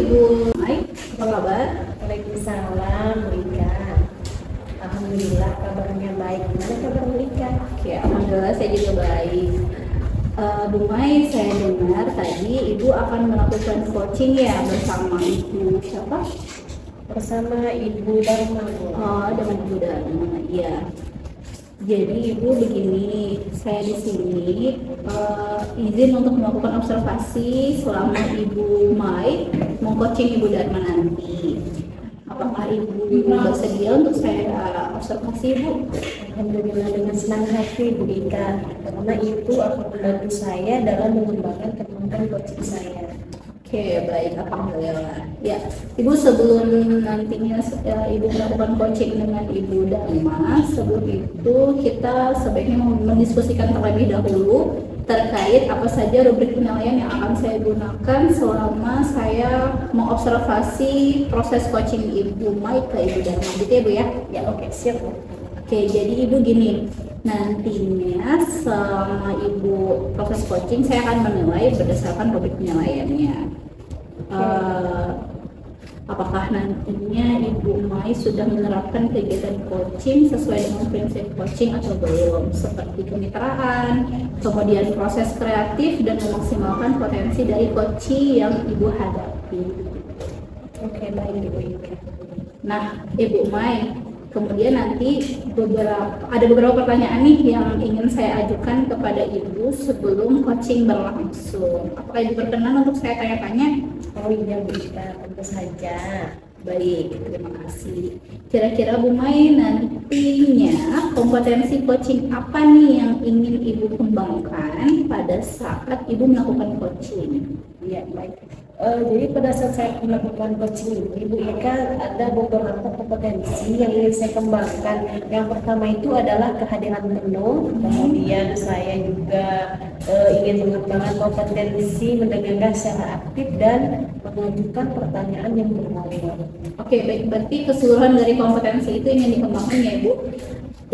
Ibu Mai, apa kabar? Waalaikumsalam, Bu Ika. Alhamdulillah kabarnya baik. Gimana kabar Bu Ika? Oke, alhamdulillah saya juga baik. Bu Mai, saya dengar tadi Ibu akan melakukan coaching ya bersama Ibu siapa? Bersama Ibu Dharma. Oh, dengan Ibu Dharma, iya. Jadi Ibu begini, saya di sini izin untuk melakukan observasi selama Ibu Mai mengcoaching Ibu Dharma nanti. Apakah Ibu bersedia untuk saya observasi, Bu? Alhamdulillah dengan senang hati Bu Ika. Karena itu akan membantu saya dalam mengembangkan kemampuan coaching saya. Oke, baik, alhamdulillah. Ya, Ibu sebelum nantinya Ibu melakukan coaching dengan Ibu Dharma, sebelum itu kita sebaiknya mendiskusikan terlebih dahulu terkait apa saja rubrik penilaian yang akan saya gunakan selama saya mengobservasi proses coaching Ibu Mai ke Ibu Dharma. Gitu ya, Bu ya? Ya, oke, siap Bu. Oke, jadi Ibu gini, nantinya selama Ibu proses coaching saya akan menilai berdasarkan rubrik penilaiannya. Apakah nantinya Ibu Mai sudah menerapkan kegiatan coaching sesuai dengan prinsip coaching atau belum, seperti kemitraan, kemudian proses kreatif dan memaksimalkan potensi dari coaching yang Ibu hadapi. Oke, baik Ibu Ika. Nah, Ibu Mai, kemudian nanti ada beberapa pertanyaan nih yang ingin saya ajukan kepada Ibu sebelum coaching berlangsung. Apakah Ibu berkenan untuk saya tanya-tanya? Oh iya Bu Ika, tentu saja. Baik, terima kasih. Kira-kira Bu Mai nantinya kompetensi coaching apa nih yang ingin Ibu kembangkan pada saat Ibu melakukan coaching? Iya, baik. Jadi pada saat saya melakukan coaching ini, Ibu Ika, ada beberapa kompetensi yang ingin saya kembangkan. Yang pertama itu adalah kehadiran penuh, kemudian saya juga ingin mengembangkan kompetensi mendengarkan secara aktif dan mengajukan pertanyaan yang bermanfaat. Oke, baik. Berarti keseluruhan dari kompetensi itu ingin dikembangkan ya, Bu?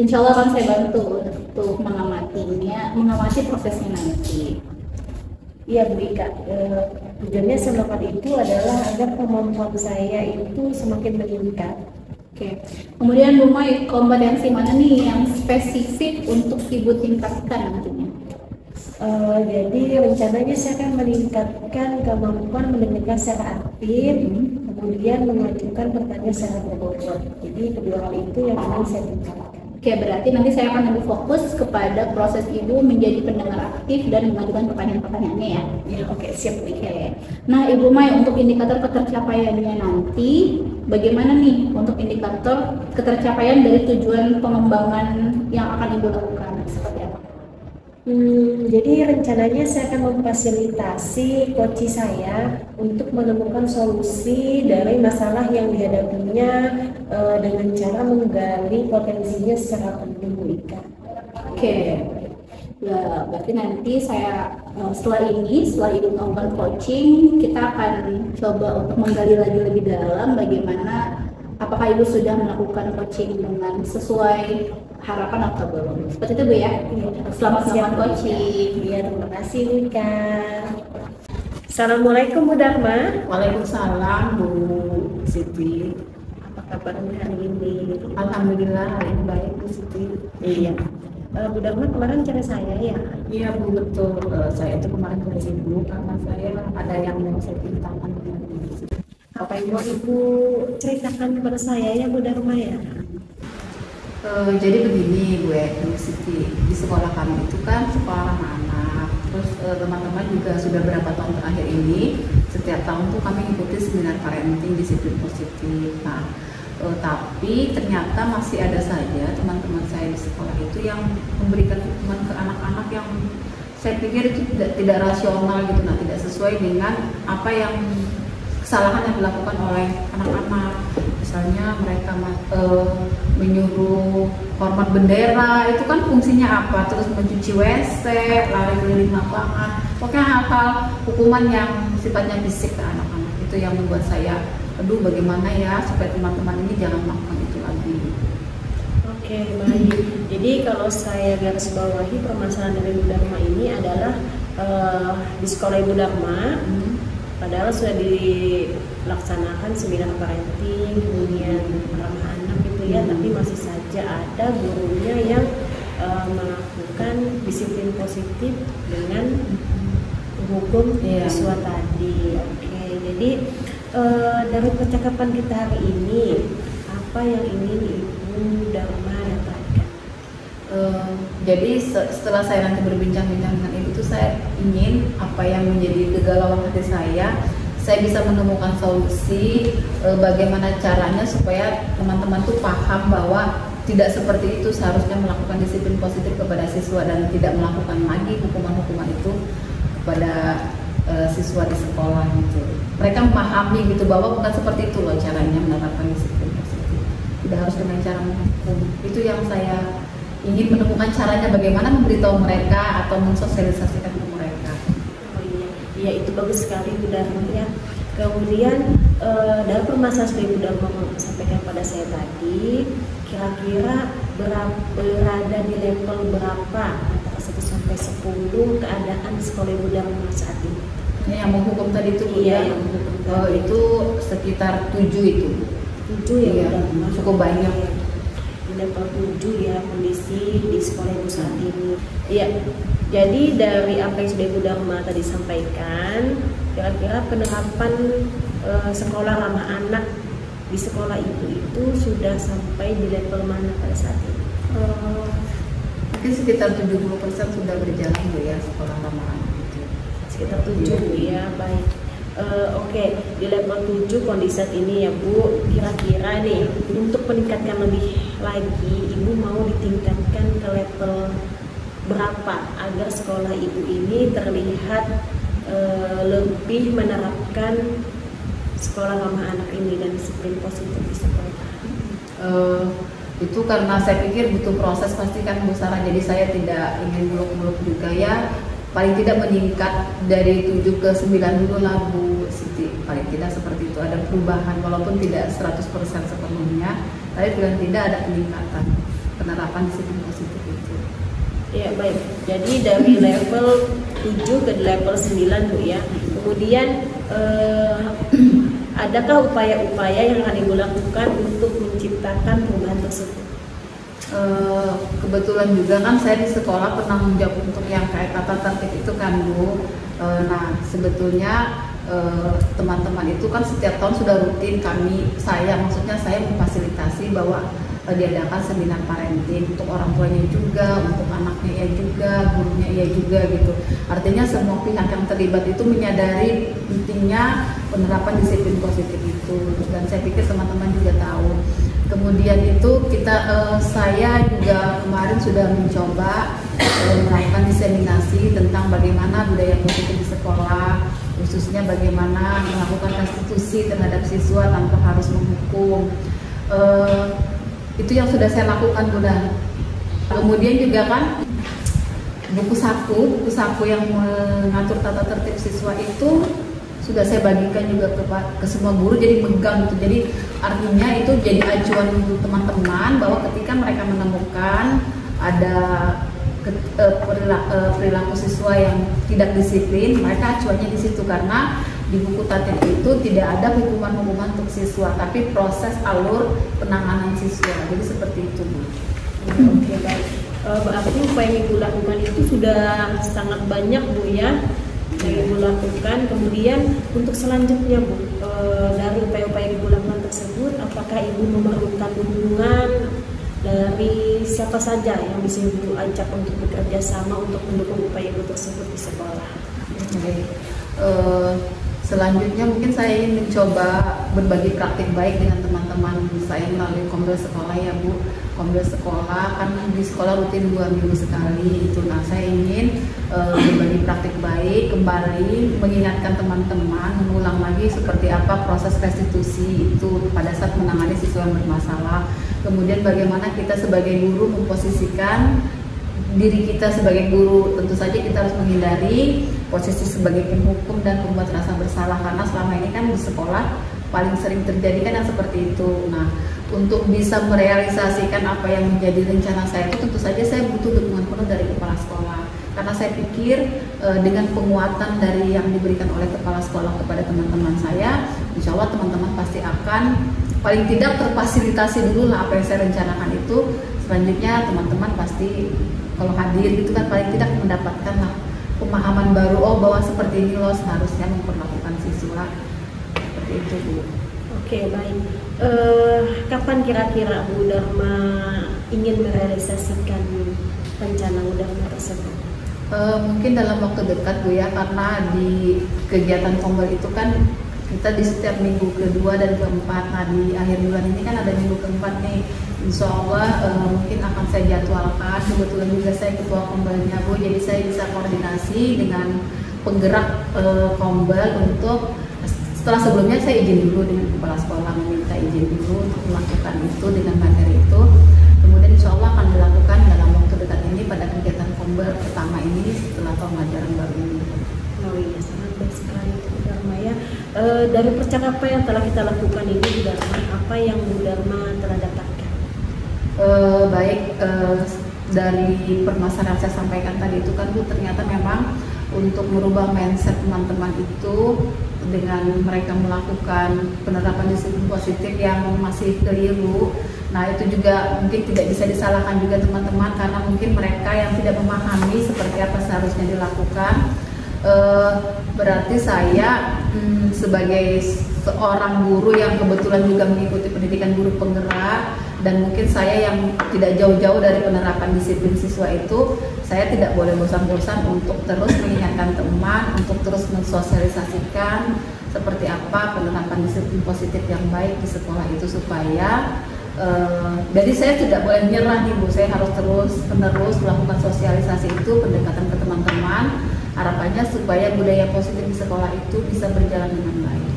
Insya Allah akan saya bantu untuk mengamati prosesnya nanti. Iya Bu Ika, tujuannya semakin itu adalah agar kemampuan saya itu semakin meningkat. Oke, kemudian Bu Mai, kompetensi mana nih yang spesifik untuk Ibu tingkatkan nantinya? Jadi rencananya saya akan meningkatkan kemampuan mendengarkan secara aktif, kemudian mengajukan pertanyaan secara berbobot. Jadi kedua hal itu yang ingin saya tingkatkan. Oke, berarti nanti saya akan lebih fokus kepada proses Ibu menjadi pendengar aktif dan mengajukan pertanyaan-pertanyaannya ya. Ya, oke, siap Bu Ika. Oke. Nah, Ibu Mai, untuk indikator ketercapaiannya nanti, bagaimana nih untuk indikator ketercapaian dari tujuan pengembangan yang akan Ibu lakukan? Seperti apa? Jadi rencananya saya akan memfasilitasi coach saya untuk menemukan solusi dari masalah yang dihadapinya dengan cara menggali potensinya secara penuh Bu Ika. Oke. Ya, berarti nanti saya setelah Ibu melakukan coaching, kita akan coba untuk menggali lagi lebih dalam bagaimana apakah Ibu sudah melakukan coaching dengan sesuai harapan atau belum. Seperti itu Bu ya. Selamat melakukan coaching. Iya, terima kasih Bu Ika. Assalamualaikum Bu Dharma. Waalaikumsalam Bu Siti. Apa kabarnya hari ini? Alhamdulillah hari ini baik Bu Siti. Iya. Bu Dharma kemarin cari saya ya? Iya Bu, betul. Saya itu kemarin ke Ibu karena saya ada yang mau saya ceritakan dengan Ibu Siti. Apa yang mau Ibu ceritakan kepada saya ya Bu Dharma ya? Jadi begini Bu Siti, di sekolah kami itu kan sekolah anak-anak. Terus teman-teman juga sudah berapa tahun terakhir ini setiap tahun tuh kami ikuti seminar parenting disiplin positif. Nah, tapi ternyata masih ada saja teman-teman saya di sekolah itu yang memberikan hukuman ke anak-anak yang saya pikir itu tidak rasional gitu, nah tidak sesuai dengan apa yang kesalahan yang dilakukan oleh anak-anak. Misalnya mereka menyuruh hormat bendera, itu kan fungsinya apa? Terus mencuci WC, lari keliling lapangan, pokoknya hal-hal hukuman yang sifatnya fisik ke anak-anak. Itu yang membuat saya, aduh bagaimana ya supaya teman-teman ini jangan melakukan itu lagi. Oke, baik. Jadi kalau saya garis bawahi permasalahan dari Bu Dharma ini adalah di sekolah Ibu Dharma Padahal sudah dilaksanakan seminar parenting, kemudian ramah anak gitu ya, tapi masih saja ada gurunya yang melakukan disiplin positif dengan menghukum siswa tadi. Oke, jadi dari percakapan kita hari ini, apa yang ingin Ibu Dharma dapatkan? Jadi setelah saya nanti berbincang-bincang dengan Ibu itu, saya ingin apa yang menjadi kegalauan hati saya bisa menemukan solusi bagaimana caranya supaya teman-teman tuh paham bahwa tidak seperti itu, seharusnya melakukan disiplin positif kepada siswa dan tidak melakukan lagi hukuman-hukuman itu kepada siswa di sekolah gitu. Mereka memahami gitu bahwa bukan seperti itu loh caranya menerapkan disiplin positif. Tidak harus dengan cara menghukum. Itu yang saya ingin menemukan caranya, bagaimana memberitahu mereka atau mensosialisasikan ke mereka. Oh iya, itu bagus sekali Bu Dharma ya. Kemudian dalam permasalahan Ibu Dharma sampaikan pada saya tadi, kira-kira berada di level berapa antara 1 sampai 10 keadaan sekolah Ibu Dharma saat ini? Ini yang menghukum tadi itu Bu, iya, ya? Itu sekitar 7 itu. 7 ya, iya, cukup banyak. Di level 7 ya kondisi di sekolah Ibu saat ini. Iya. Jadi dari apa yang sudah Ibu Dharma tadi sampaikan, kira-kira penerapan sekolah ramah anak di sekolah Ibu itu sudah sampai di level mana pada saat ini? Mungkin sekitar 70% sudah berjalan Bu ya, sekolah ramah anak itu. Sekitar 7 Bu ya, baik. Oke, di level 7 kondisi saat ini ya Bu, kira-kira nih untuk meningkatkan lebih lagi, Ibu mau ditingkatkan ke level berapa agar sekolah Ibu ini terlihat lebih menerapkan sekolah ramah anak ini dan disiplin positif di sekolah? Itu karena saya pikir butuh proses pasti kan Bu Sarah, jadi saya tidak ingin muluk-muluk juga ya. Paling tidak meningkat dari 7 ke 9 dulu lah Bu Siti, paling tidak seperti itu, ada perubahan walaupun tidak 100% sepenuhnya, tapi paling tidak ada peningkatan penerapan disiplin positif itu. Ya baik, jadi dari level 7 ke level 9 Bu ya. Kemudian adakah upaya-upaya yang akan Ibu lakukan untuk menciptakan perubahan tersebut? Kebetulan juga kan saya di sekolah penanggung jawab untuk yang kayak tata tertib itu kan Bu. Nah sebetulnya teman-teman itu kan setiap tahun sudah rutin saya memfasilitasi bahwa diadakan seminar parenting untuk orang tuanya juga, untuk anaknya ya juga, gurunya ya juga gitu. Artinya semua pihak yang terlibat itu menyadari pentingnya penerapan disiplin positif itu, dan saya pikir teman-teman juga tahu. Kemudian itu saya juga kemarin sudah mencoba melakukan diseminasi tentang bagaimana budaya positif di sekolah, khususnya bagaimana melakukan restitusi terhadap siswa tanpa harus menghukum. Itu yang sudah saya lakukan Bunda. Kemudian juga kan buku saku yang mengatur tata tertib siswa itu sudah saya bagikan juga ke semua guru, jadi megang gitu. Jadi artinya itu jadi acuan untuk teman-teman bahwa ketika mereka menemukan ada perilaku siswa yang tidak disiplin, mereka acuannya di situ, karena di buku tatip itu tidak ada hukuman-hukuman untuk siswa, tapi proses alur penanganan siswa. Jadi seperti itu Bu. Oke baik. Berarti upaya yang Ibu lakukan itu sudah sangat banyak Bu ya yang Ibu lakukan. Kemudian untuk selanjutnya Bu, dari upaya-upaya yang Ibu lakukan tersebut, apakah Ibu memerlukan dukungan dari siapa saja yang bisa Ibu ajak untuk bekerja sama untuk mendukung upaya Ibu tersebut di sekolah? Selanjutnya mungkin saya ingin mencoba berbagi praktik baik dengan teman-teman saya melalui komdel sekolah ya Bu. Komdel sekolah kan di sekolah rutin 2 minggu sekali itu. Nah saya ingin berbagi praktik baik, kembali mengingatkan teman-teman, mengulang lagi seperti apa proses restitusi itu pada saat menangani siswa yang bermasalah. Kemudian bagaimana kita sebagai guru memposisikan diri kita sebagai guru. Tentu saja kita harus menghindari posisi sebagai penghukum dan pembuat rasa bersalah, karena selama ini kan di sekolah paling sering terjadi kan yang seperti itu. Nah untuk bisa merealisasikan apa yang menjadi rencana saya itu tentu saja saya butuh dukungan penuh dari kepala sekolah. Karena saya pikir dengan penguatan dari yang diberikan oleh kepala sekolah kepada teman-teman saya, insya Allah teman-teman pasti akan paling tidak terfasilitasi dulu lah apa yang saya rencanakan itu. Selanjutnya teman-teman pasti kalau hadir gitu kan paling tidak mendapatkan lah pemahaman baru, oh bahwa seperti ini loh seharusnya memperlakukan siswa, seperti itu Bu. Oke, baik. Kapan kira-kira Bu Dharma ingin merealisasikan rencana Bu Dharma tersebut? Mungkin dalam waktu dekat Bu ya, karena di kegiatan Kombel itu kan kita di setiap minggu kedua dan keempat. Nah di akhir bulan ini kan ada minggu keempat nih, insya Allah mungkin akan saya jadwalkan. Kebetulan juga saya ketua Kombelnya Bu, jadi saya bisa koordinasi dengan penggerak Kombel untuk setelah sebelumnya saya izin dulu dengan kepala sekolah, meminta izin dulu untuk melakukan itu dengan materi itu. Kemudian insya Allah akan dilakukan dalam waktu dekat ini pada kegiatan Kombel pertama ini setelah tahun ajaran baru ini. Oh iya, sangat baik sekali Bu Dharma ya. Dari percakapan yang telah kita lakukan ini Bu Dharma, apa yang Bu Dharma telah dapatkan? Baik, dari permasalahan saya sampaikan tadi itu kan Bu, ternyata memang untuk merubah mindset teman-teman itu dengan mereka melakukan penerapan disiplin positif yang masih keliru. Nah itu juga mungkin tidak bisa disalahkan juga teman-teman, karena mungkin mereka yang tidak memahami seperti apa seharusnya dilakukan. Berarti saya sebagai seorang guru yang kebetulan juga mengikuti pendidikan guru penggerak, dan mungkin saya yang tidak jauh-jauh dari penerapan disiplin siswa itu, saya tidak boleh bosan-bosan untuk terus mengingatkan teman, untuk terus mensosialisasikan seperti apa penerapan disiplin positif yang baik di sekolah itu, supaya jadi saya tidak boleh menyerah nih Bu, saya harus terus melakukan sosialisasi itu, pendekatan ke teman-teman, harapannya supaya budaya positif di sekolah itu bisa berjalan dengan baik.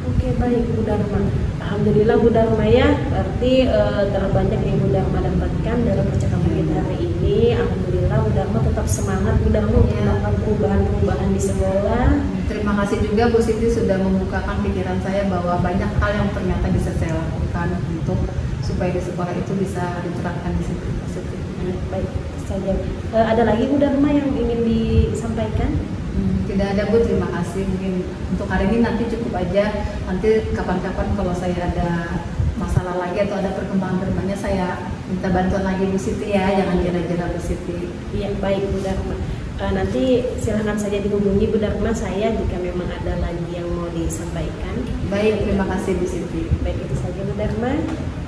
Oke, baik Bu Dharma. Alhamdulillah Bu Dharma ya, berarti telah banyak yang Bu Dharma dapatkan dalam percakapan kita hari ini. Alhamdulillah Bu Dharma tetap semangat Bu Dharma untuk melakukan perubahan-perubahan di sekolah. Terima kasih juga Bu Siti sudah membukakan pikiran saya bahwa banyak hal yang ternyata bisa saya lakukan untuk supaya di sekolah itu bisa diterapkan disiplin positif. Baik saja. Ada lagi Bu Dharma yang ingin disampaikan? Tidak ada Bu, terima kasih. Mungkin untuk hari ini nanti cukup aja. Nanti kapan-kapan kalau saya ada masalah lagi atau ada perkembangan terbarunya saya minta bantuan lagi Bu Siti ya, jangan jera-jera Bu Siti. Iya, baik Bu Dharma. Nanti silahkan saja dihubungi Bu Dharma saya jika memang ada lagi yang mau disampaikan. Baik, terima kasih Bu Siti. Baik, itu saja Bu Dharma.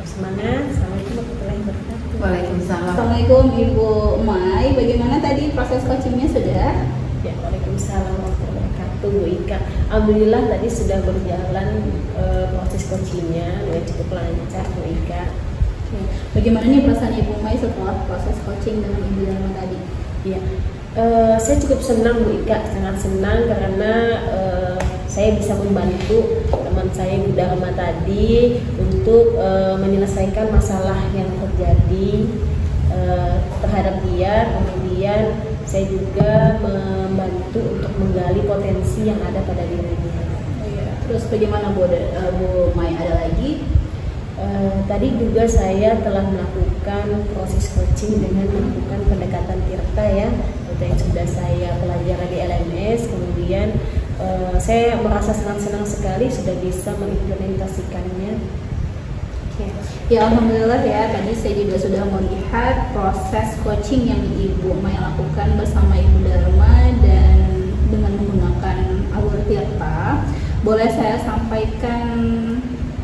Semangat. Assalamualaikum warahmatullahi wabarakatuh. Waalaikumsalam. Assalamualaikum Ibu Mai, bagaimana tadi proses coachingnya sudah? Ya, waalaikumsalam warahmatullahi wabarakatuh Bu Ika. Alhamdulillah tadi sudah berjalan proses coachingnya dengan cukup lancar Bu Ika. Bagaimana nih perasaan Ibu Mai setelah proses coaching dengan Ibu Dharma tadi? Iya, saya cukup senang Bu Ika, sangat senang karena saya bisa membantu teman saya Bu Dharma tadi untuk menyelesaikan masalah yang terjadi terhadap dia. Kemudian saya juga membantu untuk menggali potensi yang ada pada dirinya. Terus bagaimana Bu Mai, ada lagi? Tadi juga saya telah melakukan proses coaching dengan melakukan pendekatan tirta ya, itu yang sudah saya pelajari di LMS. Kemudian saya merasa senang sekali sudah bisa mengimplementasikannya. Ya Alhamdulillah ya, tadi saya juga sudah melihat proses coaching yang Ibu Mai lakukan bersama Ibu Dharma dan dengan menggunakan alur tirta. Boleh saya sampaikan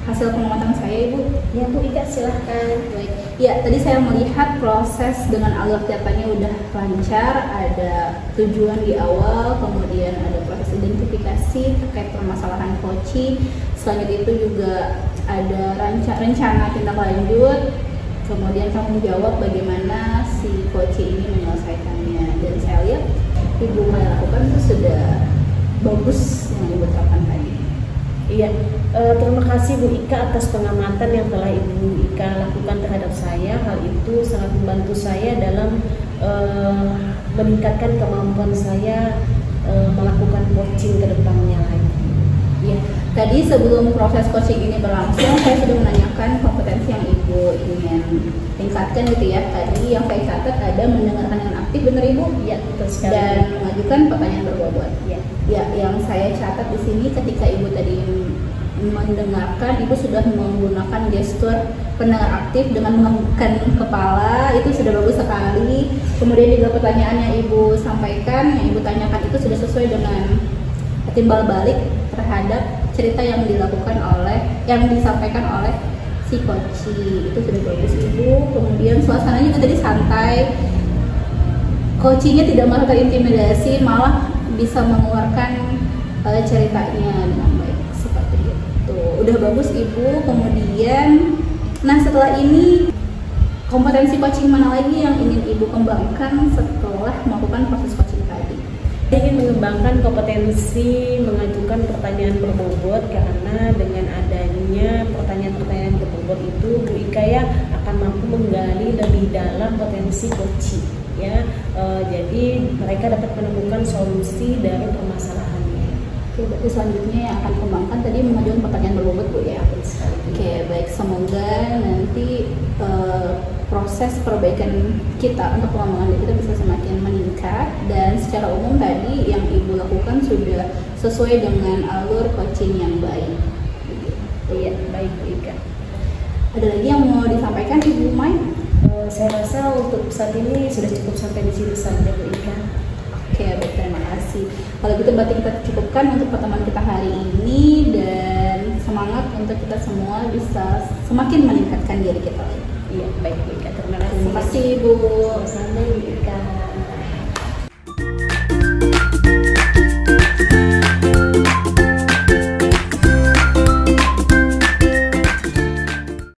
hasil pengamatan saya Ibu? Ya Bu Ika, silahkan. Baik. Ya, tadi saya melihat proses dengan alur tirtanya udah lancar, ada tujuan di awal, kemudian ada proses identifikasi terkait permasalahan coaching. Selanjutnya itu juga ada rencana tindak lanjut, kemudian tanggung jawab bagaimana si coaching ini menyelesaikannya. Dan saya lihat Ibu Mai lakukan itu sudah bagus yang Ibu terapkan tadi. Iya, terima kasih Bu Ika atas pengamatan yang telah Ibu Ika lakukan terhadap saya. Hal itu sangat membantu saya dalam meningkatkan kemampuan saya melakukan coaching ke depannya lagi. Ya, Tadi sebelum proses coaching ini berlangsung, saya sudah menanyakan kompetensi yang Ibu ingin tingkatkan gitu ya. Tadi yang saya catat ada mendengarkan dengan aktif, benar Ibu? Ya, betul sekali. Dan mengajukan pertanyaan berbobot. Ya. Ya, yang saya catat di sini ketika Ibu tadi mendengarkan, Ibu sudah menggunakan gestur pendengar aktif dengan menganggukkan kepala, itu sudah bagus sekali. Kemudian juga pertanyaan yang Ibu sampaikan, yang Ibu tanyakan itu sudah sesuai dengan timbal balik terhadap cerita yang disampaikan oleh si coaching. Itu sudah bagus Ibu. Kemudian suasananya juga tadi santai, coachingnya tidak merasa intimidasi, malah bisa mengeluarkan ceritanya dengan baik seperti itu. Udah bagus Ibu. Kemudian nah setelah ini kompetensi coaching mana lagi yang ingin Ibu kembangkan setelah melakukan proses coaching tadi? Saya ingin mengembangkan kompetensi mengajukan pertanyaan berbobot, karena dengan adanya pertanyaan-pertanyaan berbobot itu Bu Ika ya akan mampu menggali lebih dalam potensi coaching ya. Jadi mereka dapat menemukan solusi dari permasalahannya. Oke, berarti selanjutnya yang akan kembangkan tadi mengajukan pertanyaan berbobot Bu ya. Oke, baik, semoga nanti proses perbaikan kita untuk pengembangan diri kita bisa semakin meningkat, dan secara umum tadi yang Ibu lakukan sudah sesuai dengan alur coaching yang baik. Iya, baik Bu Ika. Ada lagi yang mau disampaikan Ibu Mai? Saya rasa untuk saat ini sudah cukup sampai di sini saja Bu Ika. Oke, baik, terima kasih. Kalau gitu berarti kita cukupkan untuk pertemuan kita hari ini, dan semangat untuk kita semua bisa semakin meningkatkan diri kita lagi. Iya, baik Bu Ika. Terima kasih. Terima kasih Ibu. Sama-sama Bu Ika.